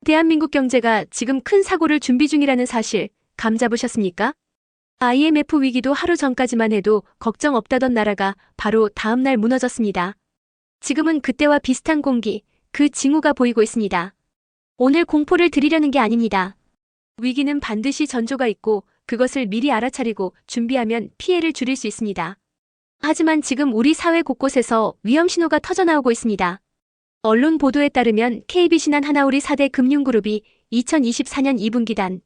대한민국 경제가 지금 큰 사고를 준비 중이라는 사실 감 잡으셨습니까? IMF 위기도 하루 전까지만 해도 걱정 없다던 나라가 바로 다음날 무너졌습니다. 지금은 그때와 비슷한 공기, 그 징후가 보이고 있습니다. 오늘 공포를 드리려는 게 아닙니다. 위기는 반드시 전조가 있고 그것을 미리 알아차리고 준비하면 피해를 줄일 수 있습니다. 하지만 지금 우리 사회 곳곳에서 위험 신호가 터져나오고 있습니다. 언론 보도에 따르면 KB신한 하나우리 4대 금융그룹이 2024년 2분기 단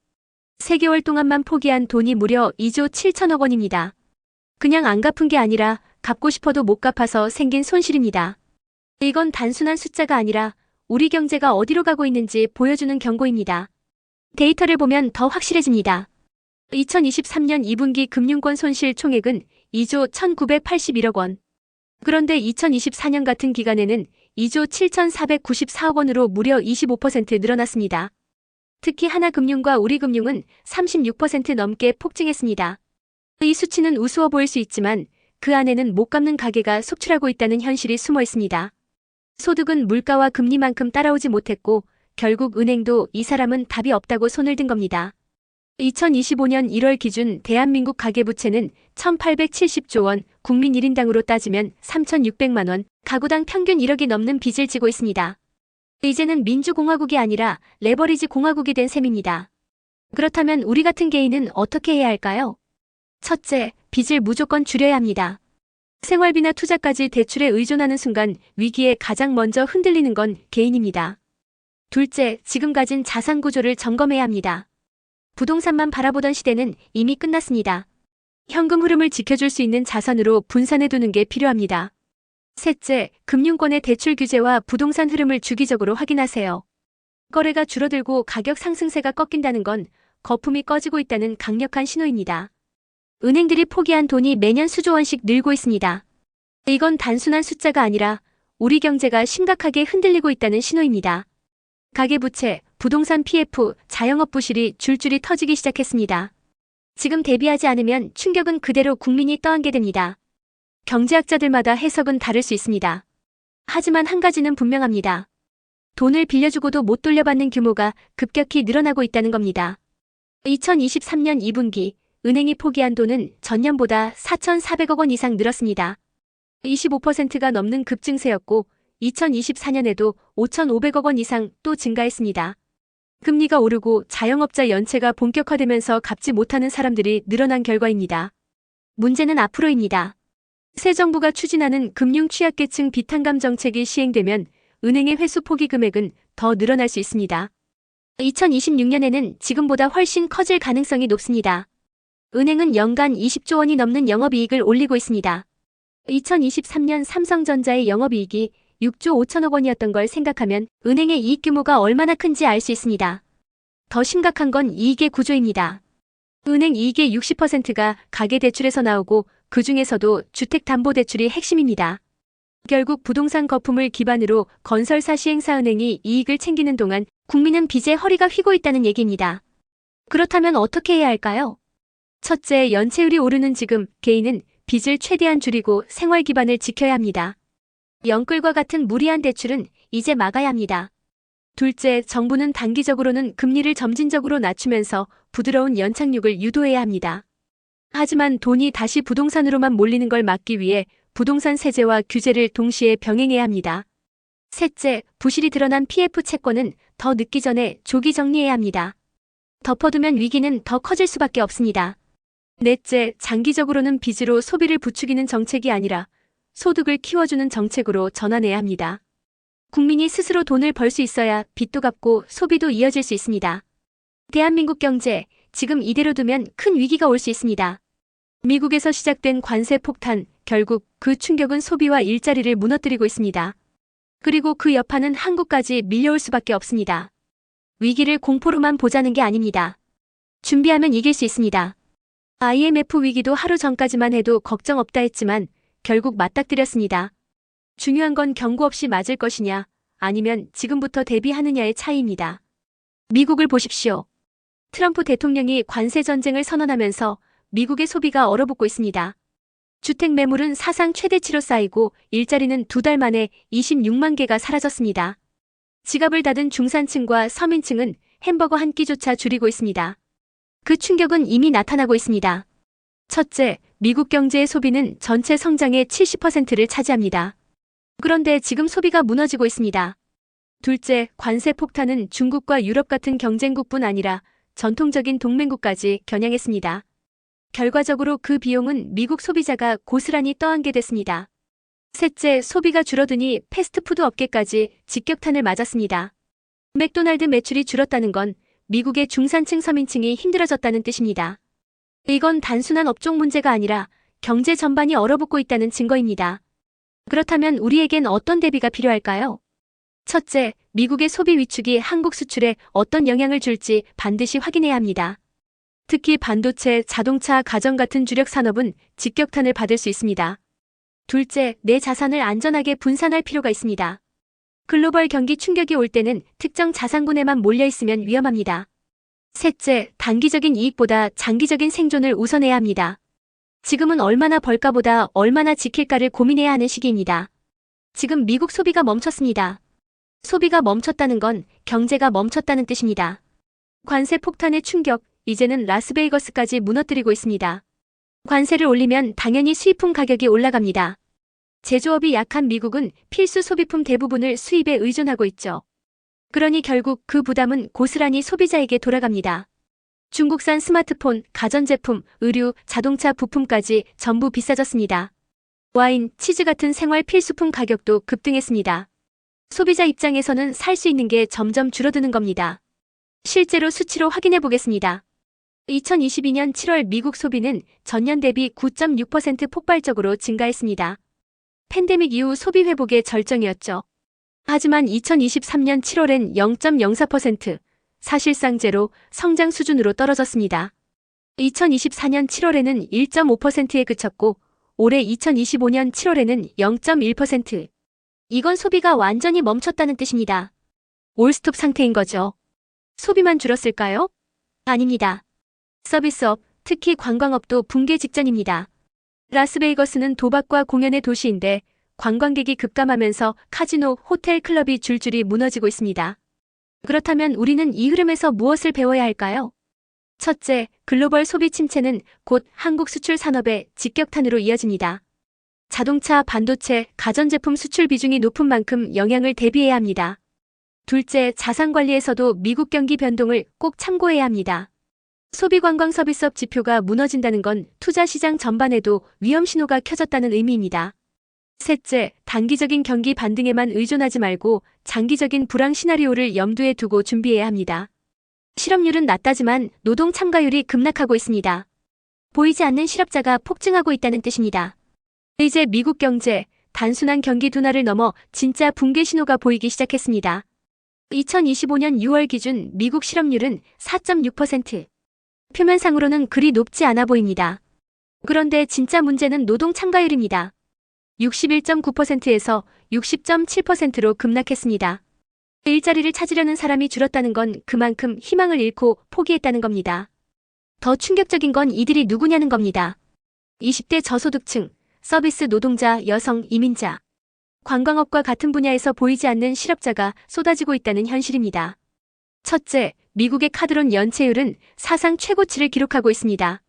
3개월 동안만 포기한 돈이 무려 2조 7천억 원입니다. 그냥 안 갚은 게 아니라 갚고 싶어도 못 갚아서 생긴 손실입니다. 이건 단순한 숫자가 아니라 우리 경제가 어디로 가고 있는지 보여주는 경고입니다. 데이터를 보면 더 확실해집니다. 2023년 2분기 금융권 손실 총액은 2조 1,981억 원. 그런데 2024년 같은 기간에는 2조 7,494억 원으로 무려 25% 늘어났습니다. 특히 하나금융과 우리금융은 36% 넘게 폭증했습니다. 이 수치는 우스워 보일 수 있지만 그 안에는 못 갚는 가계가 속출하고 있다는 현실이 숨어 있습니다. 소득은 물가와 금리만큼 따라오지 못했고 결국 은행도 이 사람은 답이 없다고 손을 든 겁니다. 2025년 1월 기준 대한민국 가계부채는 1,870조 원, 국민 1인당으로 따지면 3,600만 원, 가구당 평균 1억이 넘는 빚을 지고 있습니다. 이제는 민주공화국이 아니라 레버리지 공화국이 된 셈입니다. 그렇다면 우리 같은 개인은 어떻게 해야 할까요? 첫째, 빚을 무조건 줄여야 합니다. 생활비나 투자까지 대출에 의존하는 순간 위기에 가장 먼저 흔들리는 건 개인입니다. 둘째, 지금 가진 자산 구조를 점검해야 합니다. 부동산만 바라보던 시대는 이미 끝났습니다. 현금 흐름을 지켜줄 수 있는 자산으로 분산해두는 게 필요합니다. 셋째, 금융권의 대출 규제와 부동산 흐름을 주기적으로 확인하세요. 거래가 줄어들고 가격 상승세가 꺾인다는 건 거품이 꺼지고 있다는 강력한 신호입니다. 은행들이 포기한 돈이 매년 수조 원씩 늘고 있습니다. 이건 단순한 숫자가 아니라 우리 경제가 심각하게 흔들리고 있다는 신호입니다. 가계부채, 부동산 PF, 자영업 부실이 줄줄이 터지기 시작했습니다. 지금 대비하지 않으면 충격은 그대로 국민이 떠안게 됩니다. 경제학자들마다 해석은 다를 수 있습니다. 하지만 한 가지는 분명합니다. 돈을 빌려주고도 못 돌려받는 규모가 급격히 늘어나고 있다는 겁니다. 2023년 2분기 은행이 포기한 돈은 전년보다 4,400억 원 이상 늘었습니다. 25%가 넘는 급증세였고 2024년에도 5,500억 원 이상 또 증가했습니다. 금리가 오르고 자영업자 연체가 본격화되면서 갚지 못하는 사람들이 늘어난 결과입니다. 문제는 앞으로입니다. 새 정부가 추진하는 금융 취약계층 비탄감 정책이 시행되면 은행의 회수 포기 금액은 더 늘어날 수 있습니다. 2026년에는 지금보다 훨씬 커질 가능성이 높습니다. 은행은 연간 20조 원이 넘는 영업이익을 올리고 있습니다. 2023년 삼성전자의 영업이익이 6조 5천억 원이었던 걸 생각하면 은행의 이익 규모가 얼마나 큰지 알 수 있습니다. 더 심각한 건 이익의 구조입니다. 은행 이익의 60%가 가계대출에서 나오고 그 중에서도 주택담보대출이 핵심입니다. 결국 부동산 거품을 기반으로 건설사 시행사은행이 이익을 챙기는 동안 국민은 빚에 허리가 휘고 있다는 얘기입니다. 그렇다면 어떻게 해야 할까요? 첫째, 연체율이 오르는 지금 개인은 빚을 최대한 줄이고 생활 기반을 지켜야 합니다. 영끌과 같은 무리한 대출은 이제 막아야 합니다. 둘째, 정부는 단기적으로는 금리를 점진적으로 낮추면서 부드러운 연착륙을 유도해야 합니다. 하지만 돈이 다시 부동산으로만 몰리는 걸 막기 위해 부동산 세제와 규제를 동시에 병행해야 합니다. 셋째, 부실이 드러난 PF 채권은 더 늦기 전에 조기 정리해야 합니다. 덮어두면 위기는 더 커질 수밖에 없습니다. 넷째, 장기적으로는 빚으로 소비를 부추기는 정책이 아니라 소득을 키워주는 정책으로 전환해야 합니다. 국민이 스스로 돈을 벌 수 있어야 빚도 갚고 소비도 이어질 수 있습니다. 대한민국 경제, 지금 이대로 두면 큰 위기가 올 수 있습니다. 미국에서 시작된 관세 폭탄, 결국 그 충격은 소비와 일자리를 무너뜨리고 있습니다. 그리고 그 여파는 한국까지 밀려올 수밖에 없습니다. 위기를 공포로만 보자는 게 아닙니다. 준비하면 이길 수 있습니다. IMF 위기도 하루 전까지만 해도 걱정 없다 했지만 결국 맞닥뜨렸습니다. 중요한 건 경고 없이 맞을 것이냐, 아니면 지금부터 대비하느냐의 차이입니다. 미국을 보십시오. 트럼프 대통령이 관세 전쟁을 선언하면서 미국의 소비가 얼어붙고 있습니다. 주택 매물은 사상 최대치로 쌓이고 일자리는 2달 만에 26만 개가 사라졌습니다. 지갑을 닫은 중산층과 서민층은 햄버거 한 끼조차 줄이고 있습니다. 그 충격은 이미 나타나고 있습니다. 첫째, 미국 경제의 소비는 전체 성장의 70%를 차지합니다. 그런데 지금 소비가 무너지고 있습니다. 둘째, 관세 폭탄은 중국과 유럽 같은 경쟁국뿐 아니라 전통적인 동맹국까지 겨냥했습니다. 결과적으로 그 비용은 미국 소비자가 고스란히 떠안게 됐습니다. 셋째, 소비가 줄어드니 패스트푸드 업계까지 직격탄을 맞았습니다. 맥도날드 매출이 줄었다는 건 미국의 중산층 서민층이 힘들어졌다는 뜻입니다. 이건 단순한 업종 문제가 아니라 경제 전반이 얼어붙고 있다는 증거입니다. 그렇다면 우리에겐 어떤 대비가 필요할까요? 첫째, 미국의 소비 위축이 한국 수출에 어떤 영향을 줄지 반드시 확인해야 합니다. 특히 반도체, 자동차, 가전 같은 주력 산업은 직격탄을 받을 수 있습니다. 둘째, 내 자산을 안전하게 분산할 필요가 있습니다. 글로벌 경기 충격이 올 때는 특정 자산군에만 몰려 있으면 위험합니다. 셋째, 단기적인 이익보다 장기적인 생존을 우선해야 합니다. 지금은 얼마나 벌까보다 얼마나 지킬까를 고민해야 하는 시기입니다. 지금 미국 소비가 멈췄습니다. 소비가 멈췄다는 건 경제가 멈췄다는 뜻입니다. 관세 폭탄의 충격, 이제는 라스베이거스까지 무너뜨리고 있습니다. 관세를 올리면 당연히 수입품 가격이 올라갑니다. 제조업이 약한 미국은 필수 소비품 대부분을 수입에 의존하고 있죠. 그러니 결국 그 부담은 고스란히 소비자에게 돌아갑니다. 중국산 스마트폰, 가전제품, 의류, 자동차 부품까지 전부 비싸졌습니다. 와인, 치즈 같은 생활 필수품 가격도 급등했습니다. 소비자 입장에서는 살 수 있는 게 점점 줄어드는 겁니다. 실제로 수치로 확인해 보겠습니다. 2022년 7월 미국 소비는 전년 대비 9.6% 폭발적으로 증가했습니다. 팬데믹 이후 소비 회복의 절정이었죠. 하지만 2023년 7월엔 0.04%, 사실상 제로, 성장 수준으로 떨어졌습니다. 2024년 7월에는 1.5%에 그쳤고 올해 2025년 7월에는 0.1%. 이건 소비가 완전히 멈췄다는 뜻입니다. 올스톱 상태인 거죠. 소비만 줄었을까요? 아닙니다. 서비스업, 특히 관광업도 붕괴 직전입니다. 라스베이거스는 도박과 공연의 도시인데 관광객이 급감하면서 카지노, 호텔, 클럽이 줄줄이 무너지고 있습니다. 그렇다면 우리는 이 흐름에서 무엇을 배워야 할까요? 첫째, 글로벌 소비 침체는 곧 한국 수출 산업의 직격탄으로 이어집니다. 자동차, 반도체, 가전제품 수출 비중이 높은 만큼 영향을 대비해야 합니다. 둘째, 자산 관리에서도 미국 경기 변동을 꼭 참고해야 합니다. 소비 관광 서비스업 지표가 무너진다는 건 투자 시장 전반에도 위험 신호가 켜졌다는 의미입니다. 셋째, 단기적인 경기 반등에만 의존하지 말고 장기적인 불황 시나리오를 염두에 두고 준비해야 합니다. 실업률은 낮다지만 노동 참가율이 급락하고 있습니다. 보이지 않는 실업자가 폭증하고 있다는 뜻입니다. 이제 미국 경제, 단순한 경기 둔화를 넘어 진짜 붕괴 신호가 보이기 시작했습니다. 2025년 6월 기준 미국 실업률은 4.6%. 표면상으로는 그리 높지 않아 보입니다. 그런데 진짜 문제는 노동 참가율입니다. 61.9%에서 60.7%로 급락했습니다. 일자리를 찾으려는 사람이 줄었다는 건 그만큼 희망을 잃고 포기했다는 겁니다. 더 충격적인 건 이들이 누구냐는 겁니다. 20대 저소득층, 서비스 노동자, 여성, 이민자. 관광업과 같은 분야에서 보이지 않는 실업자가 쏟아지고 있다는 현실입니다. 첫째, 미국의 카드론 연체율은 사상 최고치를 기록하고 있습니다.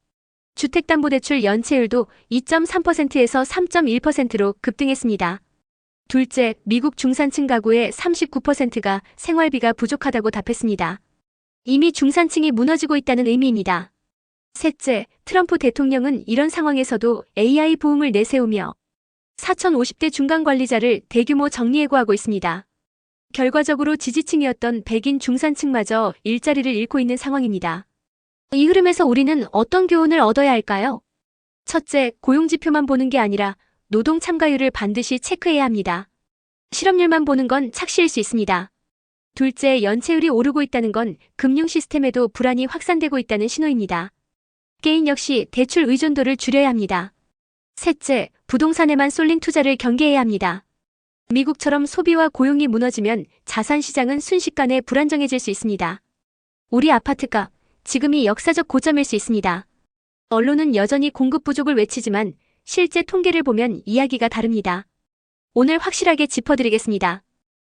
주택담보대출 연체율도 2.3%에서 3.1%로 급등했습니다. 둘째, 미국 중산층 가구의 39%가 생활비가 부족하다고 답했습니다. 이미 중산층이 무너지고 있다는 의미입니다. 셋째, 트럼프 대통령은 이런 상황에서도 AI 부흥을 내세우며 4050대 중간 관리자를 대규모 정리해고하고 있습니다. 결과적으로 지지층이었던 백인 중산층마저 일자리를 잃고 있는 상황입니다. 이 흐름에서 우리는 어떤 교훈을 얻어야 할까요? 첫째, 고용지표만 보는 게 아니라 노동 참가율을 반드시 체크해야 합니다. 실업률만 보는 건 착시일 수 있습니다. 둘째, 연체율이 오르고 있다는 건 금융 시스템에도 불안이 확산되고 있다는 신호입니다. 개인 역시 대출 의존도를 줄여야 합니다. 셋째, 부동산에만 쏠린 투자를 경계해야 합니다. 미국처럼 소비와 고용이 무너지면 자산 시장은 순식간에 불안정해질 수 있습니다. 우리 아파트값, 지금이 역사적 고점일 수 있습니다. 언론은 여전히 공급 부족을 외치지만 실제 통계를 보면 이야기가 다릅니다. 오늘 확실하게 짚어드리겠습니다.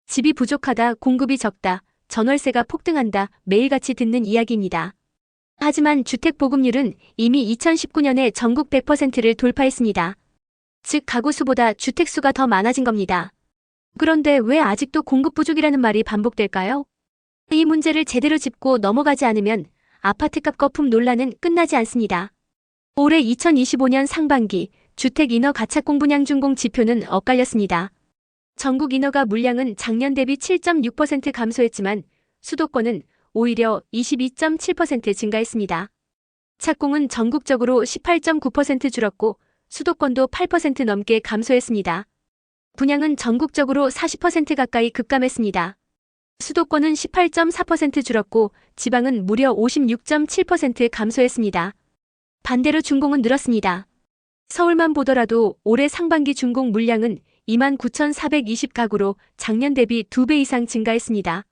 집이 부족하다, 공급이 적다, 전월세가 폭등한다, 매일같이 듣는 이야기입니다. 하지만 주택 보급률은 이미 2019년에 전국 100%를 돌파했습니다. 즉 가구 수보다 주택 수가 더 많아진 겁니다. 그런데 왜 아직도 공급 부족이라는 말이 반복될까요? 이 문제를 제대로 짚고 넘어가지 않으면 아파트값 거품 논란은 끝나지 않습니다. 올해 2025년 상반기 주택 인허 가착 공분양 준공 지표는 엇갈렸습니다. 전국 인허가 물량은 작년 대비 7.6% 감소했지만 수도권은 오히려 22.7% 증가했습니다. 착공은 전국적으로 18.9% 줄었고 수도권도 8% 넘게 감소했습니다. 분양은 전국적으로 40% 가까이 급감했습니다. 수도권은 18.4% 줄었고 지방은 무려 56.7% 감소했습니다. 반대로 준공은 늘었습니다. 서울만 보더라도 올해 상반기 준공 물량은 29,420가구로 작년 대비 2배 이상 증가했습니다.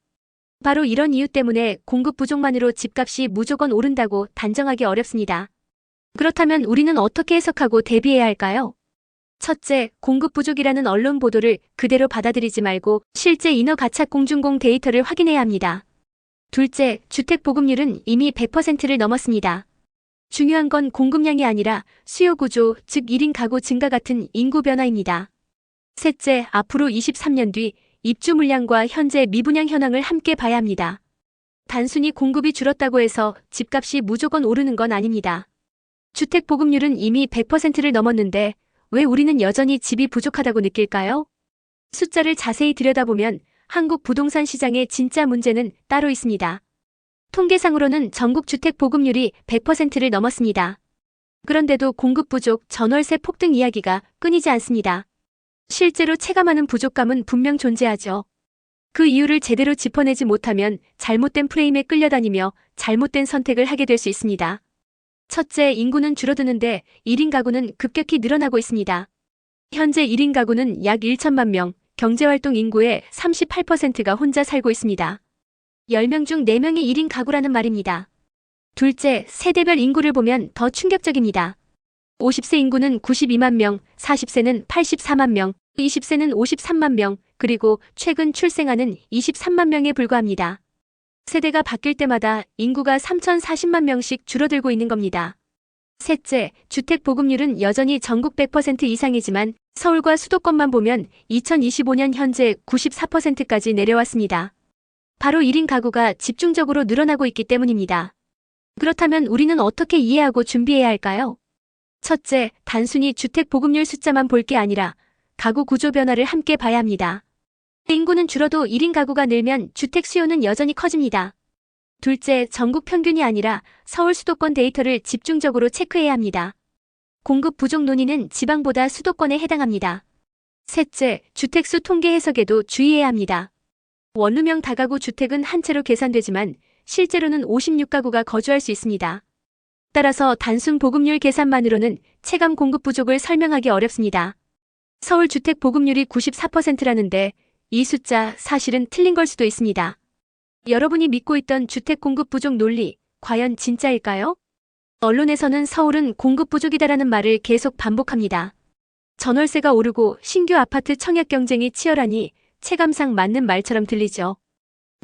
바로 이런 이유 때문에 공급 부족만으로 집값이 무조건 오른다고 단정하기 어렵습니다. 그렇다면 우리는 어떻게 해석하고 대비해야 할까요? 첫째, 공급 부족이라는 언론 보도를 그대로 받아들이지 말고 실제 인허 가착 공준공 데이터를 확인해야 합니다. 둘째, 주택 보급률은 이미 100%를 넘었습니다. 중요한 건 공급량이 아니라 수요 구조, 즉 1인 가구 증가 같은 인구 변화입니다. 셋째, 앞으로 23년 뒤 입주 물량과 현재 미분양 현황을 함께 봐야 합니다. 단순히 공급이 줄었다고 해서 집값이 무조건 오르는 건 아닙니다. 주택 보급률은 이미 100%를 넘었는데 왜 우리는 여전히 집이 부족하다고 느낄까요? 숫자를 자세히 들여다보면 한국 부동산 시장의 진짜 문제는 따로 있습니다. 통계상으로는 전국 주택 보급률이 100%를 넘었습니다. 그런데도 공급 부족, 전월세 폭등 이야기가 끊이지 않습니다. 실제로 체감하는 부족감은 분명 존재하죠. 그 이유를 제대로 짚어내지 못하면 잘못된 프레임에 끌려다니며 잘못된 선택을 하게 될 수 있습니다. 첫째, 인구는 줄어드는데 1인 가구는 급격히 늘어나고 있습니다. 현재 1인 가구는 약 1천만 명, 경제활동 인구의 38%가 혼자 살고 있습니다. 10명 중 4명이 1인 가구라는 말입니다. 둘째, 세대별 인구를 보면 더 충격적입니다. 50세 인구는 92만 명, 40세는 84만 명, 20세는 53만 명, 그리고 최근 출생아는 23만 명에 불과합니다. 세대가 바뀔 때마다 인구가 3,040만 명씩 줄어들고 있는 겁니다. 셋째, 주택 보급률은 여전히 전국 100% 이상이지만 서울과 수도권만 보면 2025년 현재 94%까지 내려왔습니다. 바로 1인 가구가 집중적으로 늘어나고 있기 때문입니다. 그렇다면 우리는 어떻게 이해하고 준비해야 할까요? 첫째, 단순히 주택 보급률 숫자만 볼 게 아니라 가구 구조 변화를 함께 봐야 합니다. 인구는 줄어도 1인 가구가 늘면 주택 수요는 여전히 커집니다. 둘째, 전국 평균이 아니라 서울 수도권 데이터를 집중적으로 체크해야 합니다. 공급 부족 논의는 지방보다 수도권에 해당합니다. 셋째, 주택수 통계 해석에도 주의해야 합니다. 원룸형 다가구 주택은 한 채로 계산되지만 실제로는 56가구가 거주할 수 있습니다. 따라서 단순 보급률 계산만으로는 체감 공급 부족을 설명하기 어렵습니다. 서울 주택 보급률이 94%라는데 이 숫자 사실은 틀린 걸 수도 있습니다. 여러분이 믿고 있던 주택 공급 부족 논리, 과연 진짜일까요? 언론에서는 서울은 공급 부족이다라는 말을 계속 반복합니다. 전월세가 오르고 신규 아파트 청약 경쟁이 치열하니 체감상 맞는 말처럼 들리죠.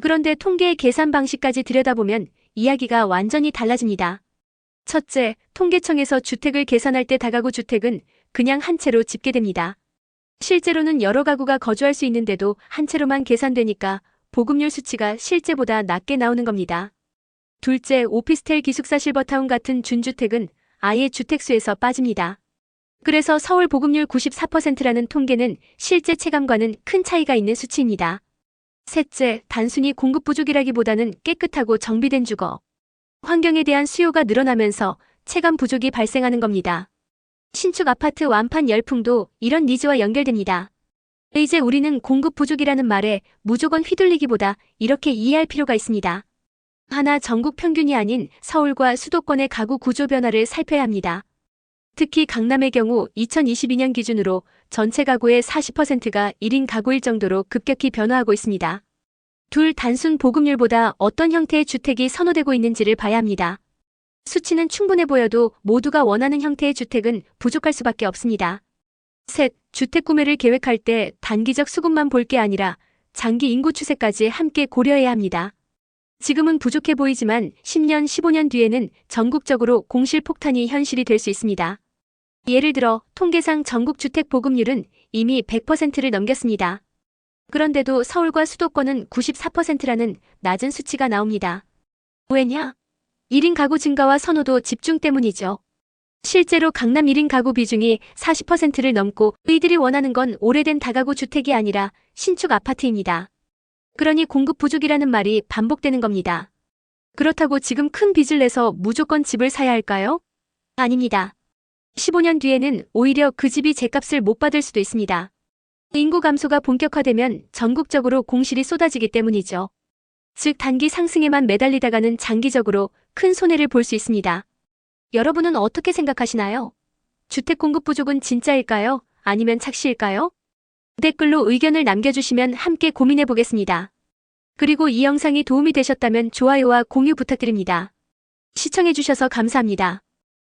그런데 통계의 계산 방식까지 들여다보면 이야기가 완전히 달라집니다. 첫째, 통계청에서 주택을 계산할 때 다가구 주택은 그냥 한 채로 집계됩니다. 실제로는 여러 가구가 거주할 수 있는데도 한 채로만 계산되니까 보급률 수치가 실제보다 낮게 나오는 겁니다. 둘째, 오피스텔 기숙사 실버타운 같은 준주택은 아예 주택수에서 빠집니다. 그래서 서울 보급률 94%라는 통계는 실제 체감과는 큰 차이가 있는 수치입니다. 셋째, 단순히 공급 부족이라기보다는 깨끗하고 정비된 주거 환경에 대한 수요가 늘어나면서 체감 부족이 발생하는 겁니다. 신축 아파트 완판 열풍도 이런 니즈와 연결됩니다. 이제 우리는 공급 부족이라는 말에 무조건 휘둘리기보다 이렇게 이해할 필요가 있습니다. 하나, 전국 평균이 아닌 서울과 수도권의 가구 구조 변화를 살펴야 합니다. 특히 강남의 경우 2022년 기준으로 전체 가구의 40%가 1인 가구일 정도로 급격히 변화하고 있습니다. 둘, 단순 보급률보다 어떤 형태의 주택이 선호되고 있는지를 봐야 합니다. 수치는 충분해 보여도 모두가 원하는 형태의 주택은 부족할 수밖에 없습니다. 셋, 주택 구매를 계획할 때 단기적 수급만 볼 게 아니라 장기 인구 추세까지 함께 고려해야 합니다. 지금은 부족해 보이지만 10년, 15년 뒤에는 전국적으로 공실 폭탄이 현실이 될 수 있습니다. 예를 들어 통계상 전국 주택 보급률은 이미 100%를 넘겼습니다. 그런데도 서울과 수도권은 94%라는 낮은 수치가 나옵니다. 왜냐? 1인 가구 증가와 선호도 집중 때문이죠. 실제로 강남 1인 가구 비중이 40%를 넘고 이들이 원하는 건 오래된 다가구 주택이 아니라 신축 아파트입니다. 그러니 공급 부족이라는 말이 반복되는 겁니다. 그렇다고 지금 큰 빚을 내서 무조건 집을 사야 할까요? 아닙니다. 15년 뒤에는 오히려 그 집이 제값을 못 받을 수도 있습니다. 인구 감소가 본격화되면 전국적으로 공실이 쏟아지기 때문이죠. 즉 단기 상승에만 매달리다가는 장기적으로 큰 손해를 볼 수 있습니다. 여러분은 어떻게 생각하시나요? 주택 공급 부족은 진짜일까요? 아니면 착시일까요? 댓글로 의견을 남겨주시면 함께 고민해 보겠습니다. 그리고 이 영상이 도움이 되셨다면 좋아요와 공유 부탁드립니다. 시청해주셔서 감사합니다.